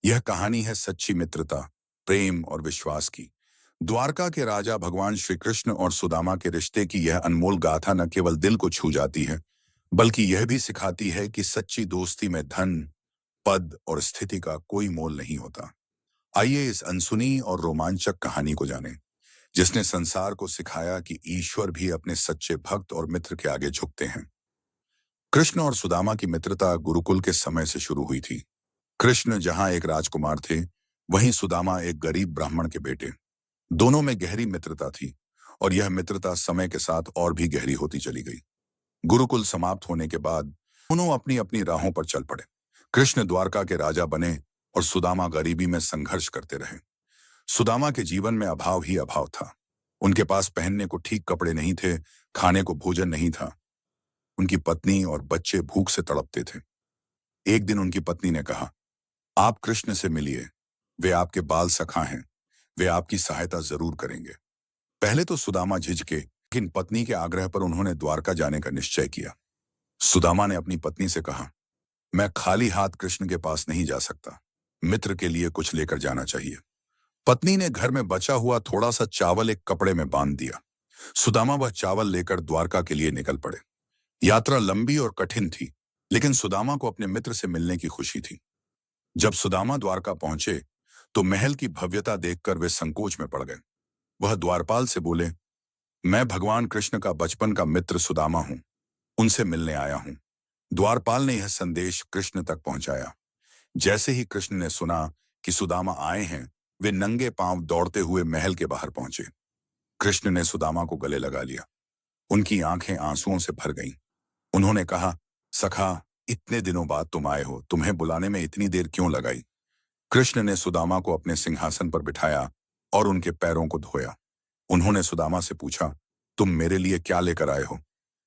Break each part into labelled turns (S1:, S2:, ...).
S1: यह कहानी है सच्ची मित्रता, प्रेम और विश्वास की। द्वारका के राजा भगवान श्री कृष्ण और सुदामा के रिश्ते की यह अनमोल गाथा न केवल दिल को छू जाती है, बल्कि यह भी सिखाती है कि सच्ची दोस्ती में धन, पद और स्थिति का कोई मोल नहीं होता। आइए इस अनसुनी और रोमांचक कहानी को जानें, जिसने संसार को सिखाया कि ईश्वर भी अपने सच्चे भक्त और मित्र के आगे झुकते हैं। कृष्ण और सुदामा की मित्रता गुरुकुल के समय से शुरू हुई थी। कृष्ण जहां एक राजकुमार थे, वहीं सुदामा एक गरीब ब्राह्मण के बेटे। दोनों में गहरी मित्रता थी, और यह मित्रता समय के साथ और भी गहरी होती चली गई। गुरुकुल समाप्त होने के बाद दोनों अपनी अपनी राहों पर चल पड़े। कृष्ण द्वारका के राजा बने और सुदामा गरीबी में संघर्ष करते रहे। सुदामा के जीवन में अभाव ही अभाव था। उनके पास पहनने को ठीक कपड़े नहीं थे, खाने को भोजन नहीं था। उनकी पत्नी और बच्चे भूख से तड़पते थे। एक दिन उनकी पत्नी ने कहा, आप कृष्ण से मिलिए, वे आपके बाल सखा हैं, वे आपकी सहायता जरूर करेंगे। पहले तो सुदामा झिझके, लेकिन पत्नी के आग्रह पर उन्होंने द्वारका जाने का निश्चय किया। सुदामा ने अपनी पत्नी से कहा, मैं खाली हाथ कृष्ण के पास नहीं जा सकता, मित्र के लिए कुछ लेकर जाना चाहिए। पत्नी ने घर में बचा हुआ थोड़ा सा चावल एक कपड़े में बांध दिया। सुदामा वह चावल लेकर द्वारका के लिए निकल पड़े। यात्रा लंबी और कठिन थी, लेकिन सुदामा को अपने मित्र से मिलने की खुशी थी। जब सुदामा द्वारका पहुंचे, तो महल की भव्यता देखकर वे संकोच में पड़ गए। वह द्वारपाल से बोले, मैं भगवान कृष्ण का बचपन का मित्र सुदामा हूं, उनसे मिलने आया हूं। द्वारपाल ने यह संदेश कृष्ण तक पहुंचाया। जैसे ही कृष्ण ने सुना कि सुदामा आए हैं, वे नंगे पांव दौड़ते हुए महल के बाहर पहुंचे। कृष्ण ने सुदामा को गले लगा लिया। उनकी आंखें आंसुओं से भर गईं। उन्होंने कहा, सखा, इतने दिनों बाद तुम आए हो, तुम्हें बुलाने में इतनी देर क्यों लगाई? कृष्ण ने सुदामा को अपने सिंहासन पर बिठाया और उनके पैरों को धोया। उन्होंने सुदामा से पूछा, तुम मेरे लिए क्या लेकर आए हो?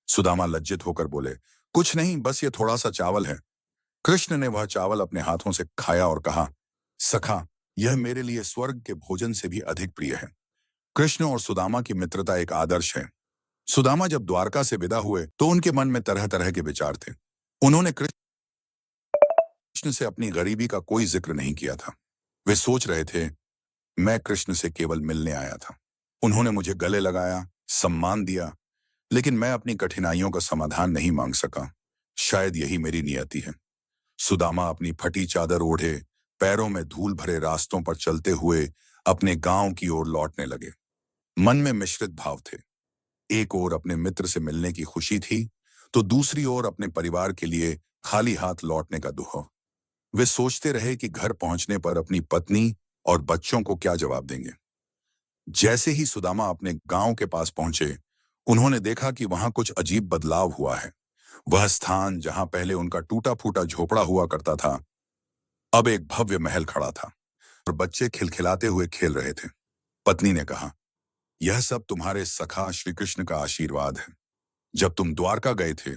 S1: सुदामा लज्जित होकर बोले, कुछ नहीं, बस ये थोड़ा सा चावल है। कृष्ण ने वह चावल अपने हाथों से खाया और कहा, सखा, यह मेरे लिए स्वर्ग के भोजन से भी अधिक प्रिय है। कृष्ण और सुदामा की मित्रता एक आदर्श है। सुदामा जब द्वारका से विदा हुए, तो उनके मन में तरह तरह के विचार थे। उन्होंने कृष्ण से अपनी गरीबी का कोई जिक्र नहीं किया था। वे सोच रहे थे, मैं कृष्ण से केवल मिलने आया था। उन्होंने मुझे गले लगाया, सम्मान दिया, लेकिन मैं अपनी कठिनाइयों का समाधान नहीं मांग सका। शायद यही मेरी नियति है। सुदामा अपनी फटी चादर ओढ़े, पैरों में धूल भरे रास्तों पर चलते हुए अपने गांव की ओर लौटने लगे। मन में मिश्रित भाव थे। एक ओर अपने मित्र से मिलने की खुशी थी, तो दूसरी ओर अपने परिवार के लिए खाली हाथ लौटने का दुख। वे सोचते रहे कि घर पहुंचने पर अपनी पत्नी और बच्चों को क्या जवाब देंगे। जैसे ही सुदामा अपने गांव के पास पहुंचे, उन्होंने देखा कि वहां कुछ अजीब बदलाव हुआ है। वह स्थान जहां पहले उनका टूटा फूटा झोपड़ा हुआ करता था, अब एक भव्य महल खड़ा था और बच्चे खिलखिलाते हुए खेल रहे थे। पत्नी ने कहा, यह सब तुम्हारे सखा श्री कृष्ण का आशीर्वाद है। जब तुम द्वारका गए थे,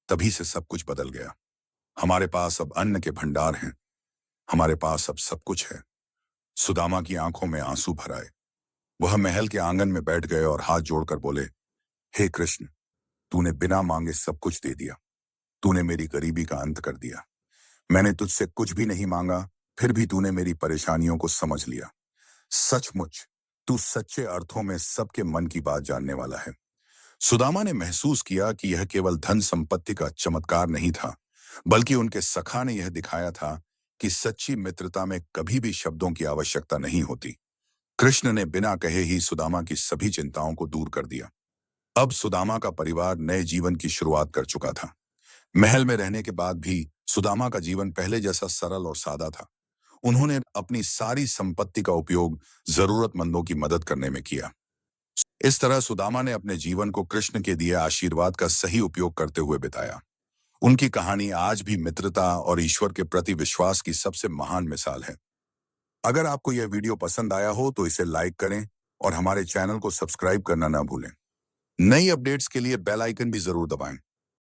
S1: तभी से सब कुछ बदल गया। हमारे पास अब अन्न के भंडार हैं, हमारे पास अब सब कुछ है। सुदामा की आंखों में आंसू भर आए। वह महल के आंगन में बैठ गए और हाथ जोड़कर बोले, हे कृष्ण, तूने बिना मांगे सब कुछ दे दिया। तूने मेरी गरीबी का अंत कर दिया। मैंने तुझसे कुछ भी नहीं मांगा, फिर भी तूने मेरी परेशानियों को समझ लिया। सचमुच तू सच्चे अर्थों में सबके मन की बात जानने वाला है। सुदामा ने महसूस किया कि यह केवल धन संपत्ति का चमत्कार नहीं था, बल्कि उनके सखा ने यह दिखाया था कि सच्ची मित्रता में कभी भी शब्दों की आवश्यकता नहीं होती। कृष्ण ने बिना कहे ही सुदामा की सभी चिंताओं को दूर कर दिया। अब सुदामा का परिवार नए जीवन की शुरुआत कर चुका था। महल में रहने के बाद भी सुदामा का जीवन पहले जैसा सरल और सादा था। उन्होंने अपनी सारी संपत्ति का उपयोग जरूरतमंदों की मदद करने में किया। इस तरह सुदामा ने अपने जीवन को कृष्ण के दिए आशीर्वाद का सही उपयोग करते हुए बिताया। उनकी कहानी आज भी मित्रता और ईश्वर के प्रति विश्वास की सबसे महान मिसाल है। अगर आपको यह वीडियो पसंद आया हो तो इसे लाइक करें और हमारे चैनल को सब्सक्राइब करना ना भूलें। नई अपडेट्स के लिए बेल आइकन भी जरूर दबाएं।